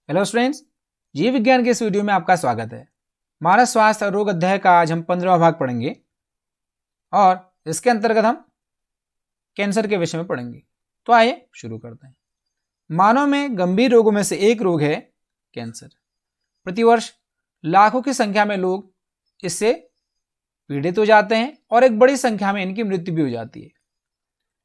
Hello students, जीव विज्ञान के इस वीडियो में आपका स्वागत है। मानव स्वास्थ्य और रोग अध्याय का आज हम 15वां भाग पढ़ेंगे और इसके अंतर्गत हम कैंसर के विषय में पढ़ेंगे। तो आइए शुरू करते हैं। मानव में गंभीर रोगों में से एक रोग है कैंसर। प्रतिवर्ष लाखों की संख्या में लोग इससे पीड़ित हो जाते हैं और एक बड़ी संख्या में इनकी मृत्यु भी हो जाती है।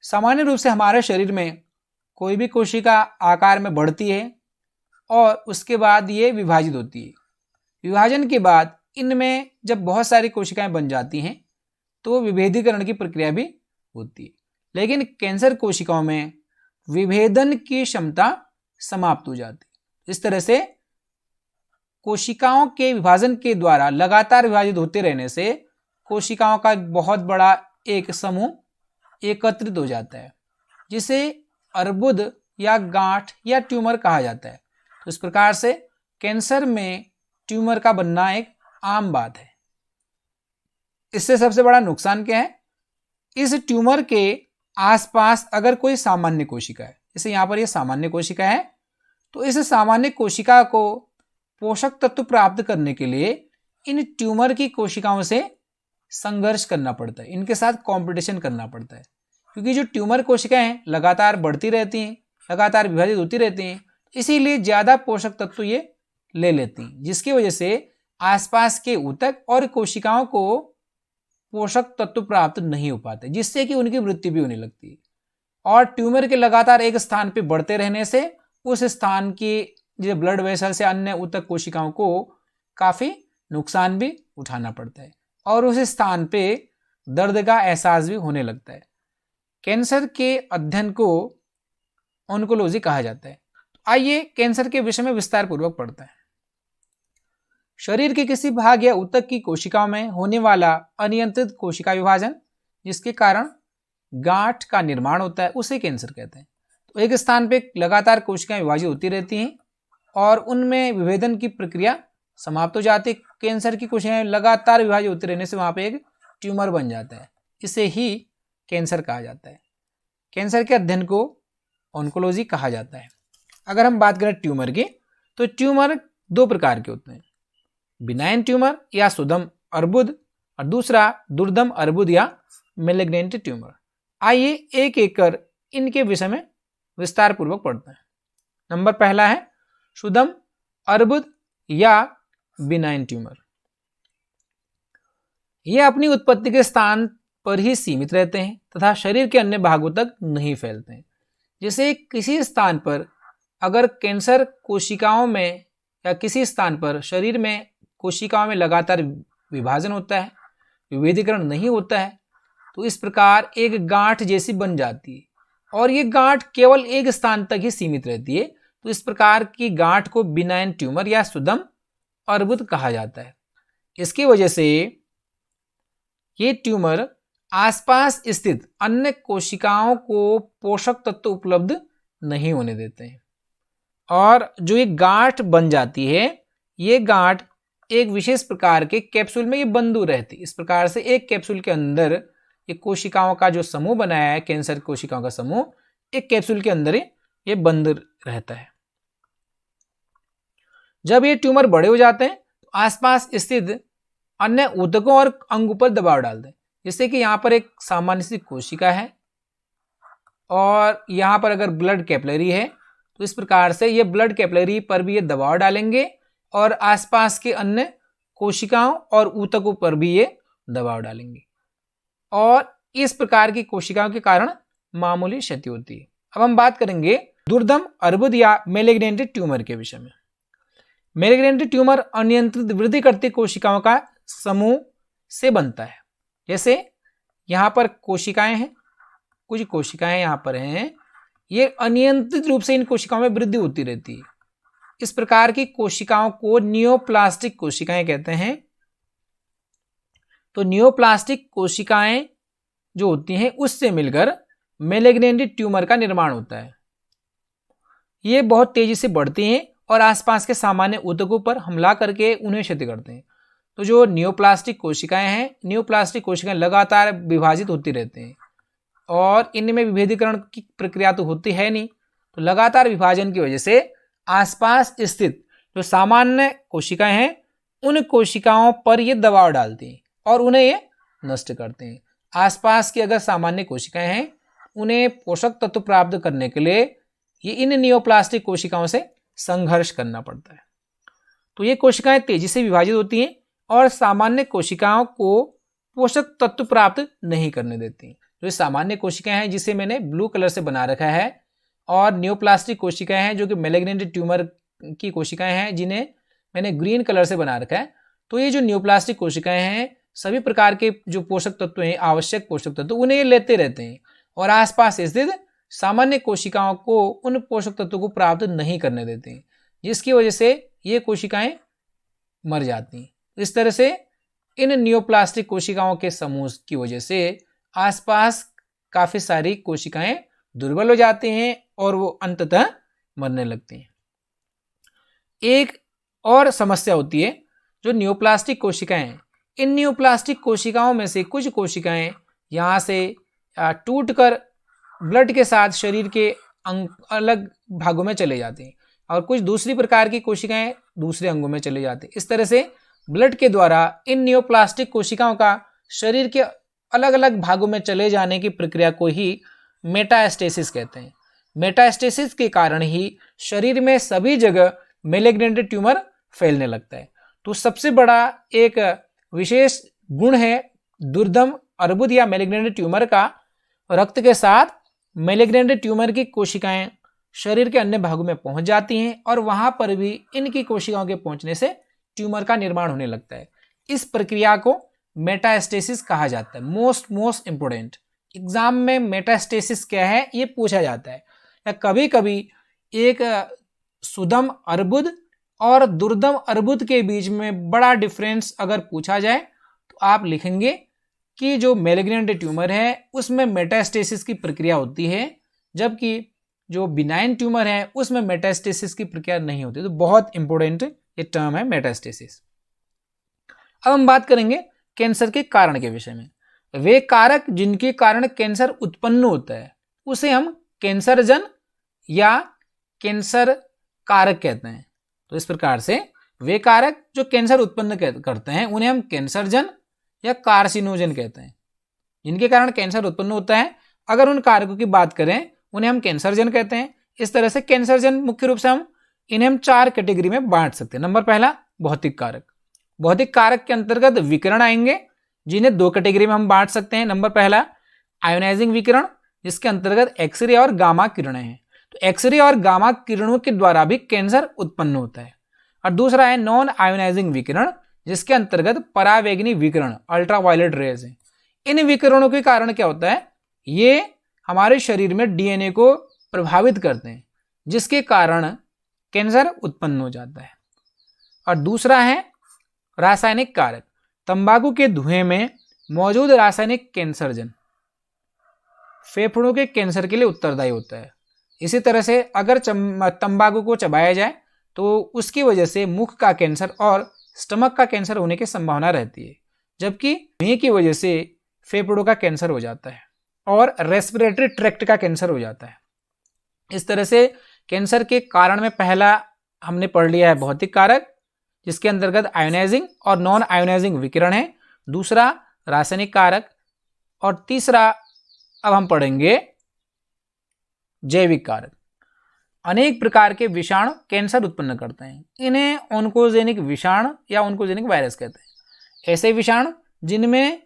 सामान्य रूप से हमारे शरीर में कोई भी कोशिका आकार में बढ़ती है और उसके बाद ये विभाजित होती है। विभाजन के बाद इनमें जब बहुत सारी कोशिकाएं बन जाती हैं तो विभेदीकरण की प्रक्रिया भी होती है। लेकिन कैंसर कोशिकाओं में विभेदन की क्षमता समाप्त हो जाती है। इस तरह से कोशिकाओं के विभाजन के द्वारा लगातार विभाजित होते रहने से कोशिकाओं का एक बहुत बड़ा एक समूह एकत्रित हो जाता है, जिसे अर्बुद या गांठ या ट्यूमर कहा जाता है। तो इस प्रकार से कैंसर में ट्यूमर का बनना एक आम बात है। इससे सबसे बड़ा नुकसान क्या है? इस ट्यूमर के आसपास अगर कोई सामान्य कोशिका है, जैसे यहाँ पर ये सामान्य कोशिका है, तो इस सामान्य कोशिका को पोषक तत्व प्राप्त करने के लिए इन ट्यूमर की कोशिकाओं से संघर्ष करना पड़ता है, इनके साथ कंपटीशन करना पड़ता है। क्योंकि जो ट्यूमर कोशिकाएं लगातार बढ़ती रहती हैं, लगातार विभाजित होती रहती हैं, इसीलिए ज्यादा पोषक तत्व ये ले लेती हैं, जिसकी वजह से आसपास के ऊतक और कोशिकाओं को पोषक तत्व प्राप्त नहीं हो पाते, जिससे कि उनकी मृत्यु भी होने लगती है। और ट्यूमर के लगातार एक स्थान पर बढ़ते रहने से उस स्थान की जो ब्लड वेसल से अन्य ऊतक कोशिकाओं को काफी नुकसान भी उठाना पड़ता है और उस स्थान पे दर्द का एहसास भी होने लगता है। कैंसर के अध्ययन को ऑन्कोलॉजी कहा जाता है। आइए कैंसर के विषय में विस्तार पूर्वक पढ़ते हैं। शरीर के किसी भाग या ऊतक की कोशिकाओं में होने वाला अनियंत्रित कोशिका विभाजन, जिसके कारण गांठ का निर्माण होता है, उसे कैंसर कहते हैं। तो एक स्थान पे लगातार कोशिकाएं विभाजित होती रहती हैं और उनमें विभेदन की प्रक्रिया समाप्त हो जाती है। कैंसर की कोशिकाएं लगातार विभाजित होते रहने से वहां पे एक ट्यूमर बन जाता है, इसे ही कैंसर कहा जाता है। कैंसर के अध्ययन को ऑन्कोलॉजी कहा जाता है। अगर हम बात करें ट्यूमर की, तो ट्यूमर दो प्रकार के होते हैं, बिनाइन ट्यूमर या सुदम अर्बुद और दूसरा दुर्दम अर्बुद या मेलिग्नेंट ट्यूमर। आइए एक एक कर इनके विषय में विस्तार पूर्वक पढ़ते हैं। नंबर पहला है सुदम अर्बुद या बिनाइन ट्यूमर। यह अपनी उत्पत्ति के स्थान पर ही सीमित रहते हैं तथा शरीर के अन्य भागों तक नहीं फैलते हैं। जैसे किसी स्थान पर अगर कैंसर कोशिकाओं में या किसी स्थान पर शरीर में कोशिकाओं में लगातार विभाजन होता है, विभेदीकरण नहीं होता है, तो इस प्रकार एक गांठ जैसी बन जाती है और ये गांठ केवल एक स्थान तक ही सीमित रहती है। तो इस प्रकार की गांठ को बिनाइन ट्यूमर या सुदम अर्बुद कहा जाता है। इसकी वजह से ये ट्यूमर आसपास स्थित अन्य कोशिकाओं को पोषक तत्व उपलब्ध नहीं होने देते हैं और जो ये गांठ बन जाती है, ये गांठ एक विशेष प्रकार के कैप्सूल में ये बंद रहती है। इस प्रकार से एक कैप्सूल के अंदर ये कोशिकाओं का जो समूह बनाया है, कैंसर कोशिकाओं का समूह, एक कैप्सूल के अंदर ये बंद रहता है। जब ये ट्यूमर बड़े हो जाते हैं तो आसपास स्थित अन्य ऊतकों और अंगों पर दबाव डालते हैं। जैसे कि यहाँ पर एक सामान्य सी कोशिका है और यहाँ पर अगर ब्लड कैपिलरी है, तो इस प्रकार से ये ब्लड कैपिलरी पर भी ये दबाव डालेंगे और आसपास के अन्य कोशिकाओं और ऊतकों पर भी ये दबाव डालेंगे और इस प्रकार की कोशिकाओं के कारण मामूली क्षति होती है। अब हम बात करेंगे दुर्दम अर्बुद या मेलिग्नेंट ट्यूमर के विषय में। मेलिग्नेंट ट्यूमर अनियंत्रित वृद्धि करती कोशिकाओं का समूह से बनता है। जैसे यहाँ पर कोशिकाएं हैं, कुछ कोशिकाएं यहाँ पर हैं, ये अनियंत्रित रूप से इन कोशिकाओं में वृद्धि होती रहती है। इस प्रकार की कोशिकाओं को नियोप्लास्टिक कोशिकाएं कहते हैं। तो नियोप्लास्टिक कोशिकाएं जो होती हैं उससे मिलकर मेलिग्नेंट ट्यूमर का निर्माण होता है। ये बहुत तेजी से बढ़ती हैं और आसपास के सामान्य ऊतकों पर हमला करके उन्हें क्षति करते हैं। तो जो नियोप्लास्टिक कोशिकाएं हैं, नियोप्लास्टिक कोशिकाएं लगातार विभाजित होती रहती हैं और इनमें विभेदीकरण की प्रक्रिया तो होती है नहीं, तो लगातार विभाजन की वजह से आसपास स्थित जो सामान्य कोशिकाएं हैं उन कोशिकाओं पर ये दबाव डालती हैं और उन्हें ये नष्ट करते हैं। आसपास की अगर सामान्य कोशिकाएं हैं उन्हें पोषक तत्व प्राप्त करने के लिए ये इन नियोप्लास्टिक कोशिकाओं से संघर्ष करना पड़ता है। तो ये कोशिकाएं तेजी से विभाजित होती हैं और सामान्य कोशिकाओं को पोषक तत्व प्राप्त नहीं करने देती। जो सामान्य कोशिकाएं हैं जिसे मैंने ब्लू कलर से बना रखा है और नियोप्लास्टिक कोशिकाएं हैं जो कि मैलिग्नेंट ट्यूमर की कोशिकाएं हैं जिन्हें मैंने ग्रीन कलर से बना रखा है। तो ये जो नियोप्लास्टिक कोशिकाएं हैं सभी प्रकार के जो पोषक तत्व हैं, आवश्यक पोषक तत्व, उन्हें लेते रहते हैं और आसपास स्थित सामान्य कोशिकाओं को उन पोषक तत्वों को प्राप्त नहीं करने देते हैं, जिसकी वजह से ये कोशिकाएं मर जाती हैं। इस तरह से इन नियोप्लास्टिक कोशिकाओं के समूह की वजह से आसपास काफी सारी कोशिकाएं दुर्बल हो जाती हैं और वो अंततः मरने लगती हैं। एक और समस्या होती है जो नियोप्लास्टिक कोशिकाएं हैं। इन नियोप्लास्टिक कोशिकाओं में से कुछ कोशिकाएं यहाँ से टूटकर ब्लड के साथ शरीर के अलग भागों में चले जाती हैं और कुछ दूसरी प्रकार की कोशिकाएं दूसरे अंगों में चले जाती हैं। इस तरह से ब्लड के द्वारा इन नियोप्लास्टिक कोशिकाओं का शरीर के अलग अलग भागों में चले जाने की प्रक्रिया को ही मेटास्टेसिस कहते हैं। मेटास्टेसिस के कारण ही शरीर में सभी जगह मैलिग्नेंट ट्यूमर फैलने लगता है। तो सबसे बड़ा एक विशेष गुण है दुर्दम अर्बुद या मैलिग्नेंट ट्यूमर का, रक्त के साथ मैलिग्नेंट ट्यूमर की कोशिकाएं शरीर के अन्य भागों में पहुंच जाती हैं और वहां पर भी इनकी कोशिकाओं के पहुंचने से ट्यूमर का निर्माण होने लगता है। इस प्रक्रिया को मेटास्टेसिस कहा जाता है। मोस्ट इंपोर्टेंट एग्जाम में मेटास्टेसिस क्या है ये पूछा जाता है, या कभी कभी एक सुदम अर्बुद और दुर्दम अर्बुद के बीच में बड़ा डिफरेंस अगर पूछा जाए तो आप लिखेंगे कि जो मैलिग्नेंट ट्यूमर है उसमें मेटास्टेसिस की प्रक्रिया होती है, जबकि जो बिनाइन ट्यूमर है उसमें मेटास्टेसिस की प्रक्रिया नहीं होती। तो बहुत इंपॉर्टेंट ये टर्म है मेटास्टेसिस। अब हम बात करेंगे कैंसर के कारण के विषय में। वे कारक जिनके कारण कैंसर उत्पन्न होता है उसे हम कैंसरजन या कैंसर कारक कहते हैं। तो इस प्रकार से वे कारक जो कैंसर उत्पन्न करते हैं उन्हें हम कैंसरजन या कार्सिनोजन कहते हैं। जिनके कारण कैंसर उत्पन्न होता है अगर उन कारकों की बात करें उन्हें हम कैंसरजन कहते हैं। इस तरह से कैंसरजन मुख्य रूप से इन्हें हम 4 कैटेगरी में बांट सकते हैं। नंबर पहला भौतिक कारक। भौतिक कारक के अंतर्गत विकिरण आएंगे जिन्हें 2 कैटेगरी में हम बांट सकते हैं। नंबर पहला आयोनाइजिंग विकिरण, जिसके अंतर्गत एक्सरे और गामा किरणें हैं। तो एक्सरे और गामा किरणों के द्वारा भी कैंसर उत्पन्न होता है। और दूसरा है नॉन आयोनाइजिंग विकिरण, जिसके अंतर्गत परावैंगनी विकिरण अल्ट्रावायलेट रेज है। इन विकिरणों के कारण क्या होता है, ये हमारे शरीर में डीएनए को प्रभावित करते हैं जिसके कारण कैंसर उत्पन्न हो जाता है। और दूसरा है रासायनिक कारक। तंबाकू के धुएं में मौजूद रासायनिक कैंसरजन फेफड़ों के कैंसर के लिए उत्तरदायी होता है। इसी तरह से अगर तंबाकू को चबाया जाए तो उसकी वजह से मुख का कैंसर और स्टमक का कैंसर होने की संभावना रहती है, जबकि धुएं की वजह से फेफड़ों का कैंसर हो जाता है और रेस्पिरेटरी ट्रैक्ट का कैंसर हो जाता है। इस तरह से कैंसर के कारण में पहला हमने पढ़ लिया है भौतिक कारक, जिसके अंतर्गत आयोनाइजिंग और नॉन आयोनाइजिंग विकिरण है। दूसरा रासायनिक कारक और तीसरा अब हम पढ़ेंगे जैविक कारक। अनेक प्रकार के विषाणु कैंसर उत्पन्न करते हैं। इन्हें ऑन्कोजेनिक विषाणु या ऑन्कोजेनिक वायरस कहते हैं। ऐसे विषाणु जिनमें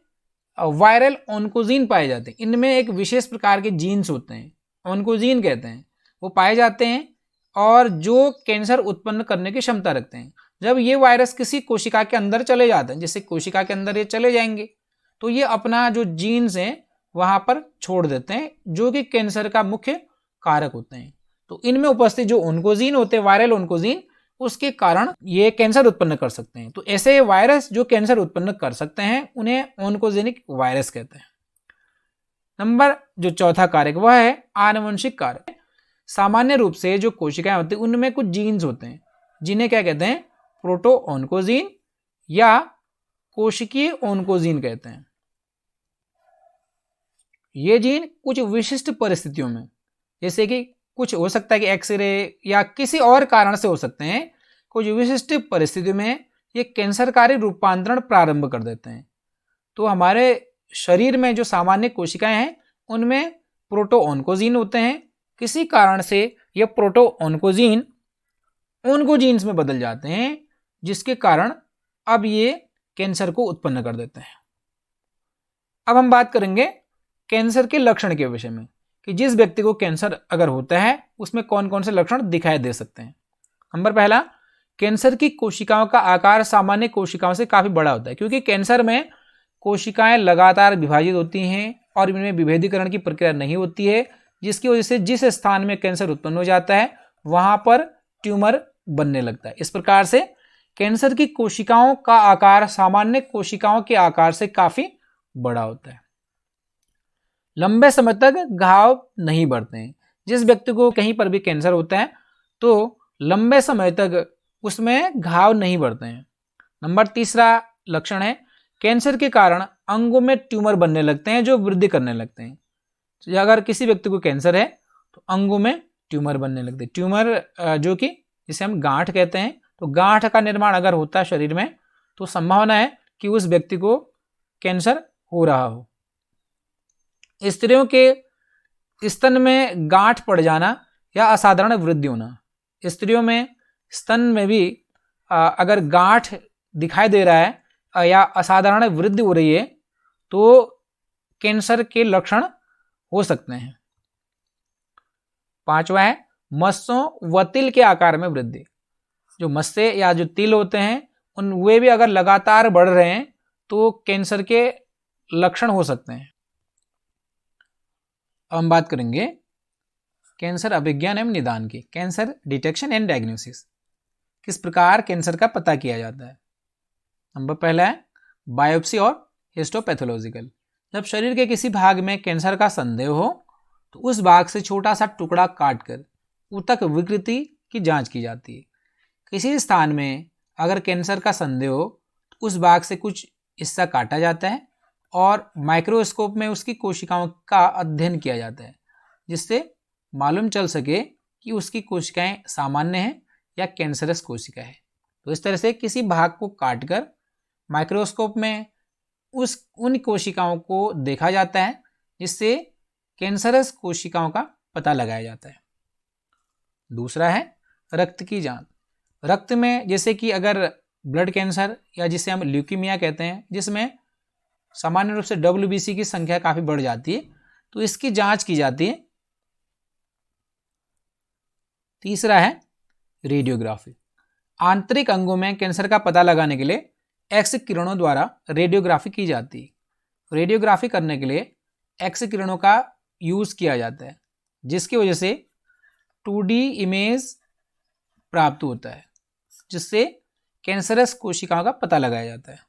वायरल ऑन्कोजीन पाए जाते हैं, इनमें एक विशेष प्रकार के जीन्स होते हैं, ऑन्कोजीन कहते हैं, वो पाए जाते हैं और जो कैंसर उत्पन्न करने की क्षमता रखते हैं। जब ये वायरस किसी कोशिका के अंदर चले जाते हैं, जैसे कोशिका के अंदर ये चले जाएंगे तो ये अपना जो जीन्स हैं वहां पर छोड़ देते हैं जो कि कैंसर का मुख्य कारक होते हैं। तो इनमें उपस्थित जो ऑन्कोजीन होते हैं, वायरल ऑन्कोजीन, उसके कारण ये कैंसर उत्पन्न कर सकते हैं। तो ऐसे वायरस जो कैंसर उत्पन्न कर सकते हैं उन्हें ऑन्कोजेनिक वायरस कहते हैं। नंबर जो चौथा कारक वह है आनुवंशिक कारक। सामान्य रूप से जो कोशिकाएं होती हैं उनमें कुछ जीन्स होते हैं जिन्हें क्या कहते हैं, प्रोटो ऑन्कोजीन या कोशिकीय ऑन्कोजीन कहते हैं। ये जीन कुछ विशिष्ट परिस्थितियों में, जैसे कि कुछ हो सकता है कि एक्सरे या किसी और कारण से हो सकते हैं, कुछ विशिष्ट परिस्थिति में ये कैंसरकारी रूपांतरण प्रारंभ कर देते हैं। तो हमारे शरीर में जो सामान्य कोशिकाएं हैं उनमें प्रोटोऑन्कोजीन होते हैं, किसी कारण से ये प्रोटोऑन्कोजीन ऑन्कोजीन्स में बदल जाते हैं, जिसके कारण अब ये कैंसर को उत्पन्न कर देते हैं। अब हम बात करेंगे कैंसर के लक्षण के विषय में कि जिस व्यक्ति को कैंसर अगर होता है उसमें कौन कौन से लक्षण दिखाई दे सकते हैं। नंबर पहला, कैंसर की कोशिकाओं का आकार सामान्य कोशिकाओं से काफी बड़ा होता है, क्योंकि कैंसर में कोशिकाएं लगातार विभाजित होती हैं और इनमें विभेदीकरण की प्रक्रिया नहीं होती है, जिसकी वजह से जिस स्थान में कैंसर उत्पन्न हो जाता है वहां पर ट्यूमर बनने लगता है। इस प्रकार से कैंसर की कोशिकाओं का आकार सामान्य कोशिकाओं के आकार से काफी बड़ा होता है। लंबे समय तक घाव नहीं बढ़ते हैं। जिस व्यक्ति को कहीं पर भी कैंसर होता है तो लंबे समय तक उसमें घाव नहीं बढ़ते हैं। नंबर तीसरा लक्षण है, कैंसर के कारण अंगों में ट्यूमर बनने लगते हैं जो वृद्धि करने लगते हैं। तो अगर किसी व्यक्ति को कैंसर है तो अंगों में ट्यूमर बनने लगते हैं। ट्यूमर जो कि जिसे हम गांठ कहते हैं, तो गांठ का निर्माण अगर होता है शरीर में तो संभावना है कि उस व्यक्ति को कैंसर हो रहा हो। स्त्रियों के स्तन में गांठ पड़ जाना या असाधारण वृद्धि होना। स्त्रियों में स्तन में भी अगर गांठ दिखाई दे रहा है या असाधारण वृद्धि हो रही है तो कैंसर के लक्षण हो सकते हैं। पांचवा है, मस्सों व तिल के आकार में वृद्धि। जो मस्से या जो तिल होते हैं उन वे भी अगर लगातार बढ़ रहे हैं तो कैंसर के लक्षण हो सकते हैं। अब हम बात करेंगे कैंसर अभिज्ञान एवं निदान की। कैंसर डिटेक्शन एंड डायग्नोसिस, किस प्रकार कैंसर का पता किया जाता है। नंबर पहला है बायोप्सी और हिस्टोपैथोलॉजिकल। जब शरीर के किसी भाग में कैंसर का संदेह हो तो उस भाग से छोटा सा टुकड़ा काटकर ऊतक विकृति की जांच की जाती है। किसी स्थान में अगर कैंसर का संदेह हो तो उस भाग से कुछ हिस्सा काटा जाता है और माइक्रोस्कोप में उसकी कोशिकाओं का अध्ययन किया जाता है, जिससे मालूम चल सके कि उसकी कोशिकाएं सामान्य हैं या कैंसरस कोशिका है। तो इस तरह से किसी भाग को काटकर माइक्रोस्कोप में उन कोशिकाओं को देखा जाता है, जिससे कैंसरस कोशिकाओं का पता लगाया जाता है। दूसरा है रक्त की जांच। रक्त में जैसे कि अगर ब्लड कैंसर या जिसे हम ल्यूकीमिया कहते हैं, जिसमें सामान्य रूप से WBC की संख्या काफी बढ़ जाती है, तो इसकी जांच की जाती है। तीसरा है रेडियोग्राफी। आंतरिक अंगों में कैंसर का पता लगाने के लिए एक्स किरणों द्वारा रेडियोग्राफी की जाती है। रेडियोग्राफी करने के लिए एक्स किरणों का यूज किया जाता है, जिसकी वजह से 2D इमेज प्राप्त होता है, जिससे कैंसरस कोशिकाओं का पता लगाया जाता है।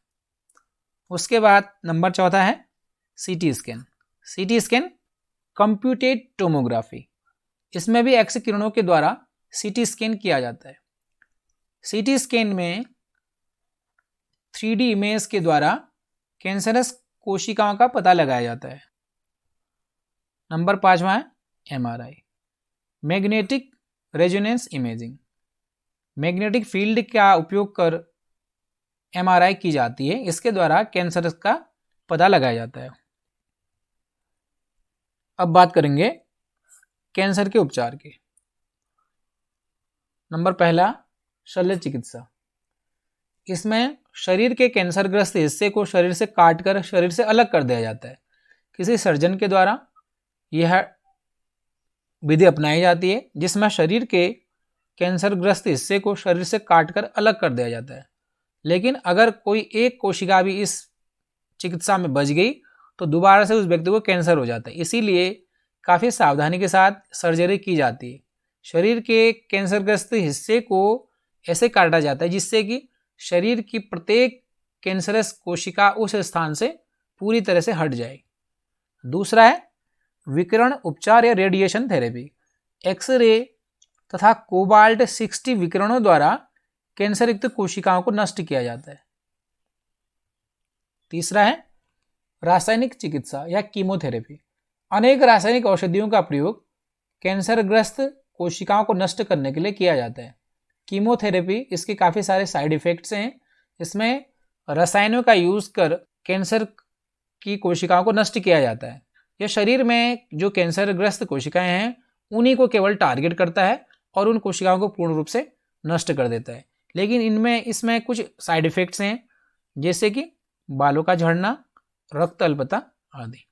उसके बाद नंबर चौथा है CT scan. CT scan computed tomography. इसमें भी एक्स किरणों के द्वारा CT स्कैन किया जाता है। CT स्कैन में 3D इमेज के द्वारा कैंसरस कोशिकाओं का पता लगाया जाता है। नंबर पांचवा है MRI, magnetic resonance imaging. Magnetic field का उपयोग कर MRI की जाती है, इसके द्वारा कैंसर का पता लगाया जाता है। अब बात करेंगे कैंसर के उपचार की। नंबर पहला शल्य चिकित्सा। इसमें शरीर के कैंसरग्रस्त हिस्से को शरीर से काटकर शरीर से अलग कर दिया जाता है। किसी सर्जन के द्वारा यह विधि अपनाई जाती है, जिसमें शरीर के कैंसरग्रस्त हिस्से को शरीर से काटकर अलग कर दिया जाता है। लेकिन अगर कोई एक कोशिका भी इस चिकित्सा में बच गई तो दोबारा से उस व्यक्ति को कैंसर हो जाता है। इसीलिए काफ़ी सावधानी के साथ सर्जरी की जाती है। शरीर के कैंसरग्रस्त हिस्से को ऐसे काटा जाता है जिससे कि शरीर की प्रत्येक कैंसरस कोशिका उस स्थान से पूरी तरह से हट जाए। दूसरा है विकिरण उपचार या रेडिएशन थेरेपी। एक्सरे तथा कोबाल्ट 60 विकिरणों द्वारा कैंसर युक्त कोशिकाओं को नष्ट किया जाता है। तीसरा है रासायनिक चिकित्सा या कीमोथेरेपी। अनेक रासायनिक औषधियों का प्रयोग कैंसरग्रस्त कोशिकाओं को नष्ट करने के लिए किया जाता है। कीमोथेरेपी, इसके काफ़ी सारे साइड इफ़ेक्ट्स हैं। इसमें रसायनों का यूज़ कर कैंसर की कोशिकाओं को नष्ट किया जाता है। यह शरीर में जो कैंसरग्रस्त कोशिकाएं हैं उन्हीं को केवल टारगेट करता है और उन कोशिकाओं को पूर्ण रूप से नष्ट कर देता है। लेकिन इसमें कुछ साइड इफ़ेक्ट्स हैं, जैसे कि बालों का झड़ना, रक्त अल्पता आदि।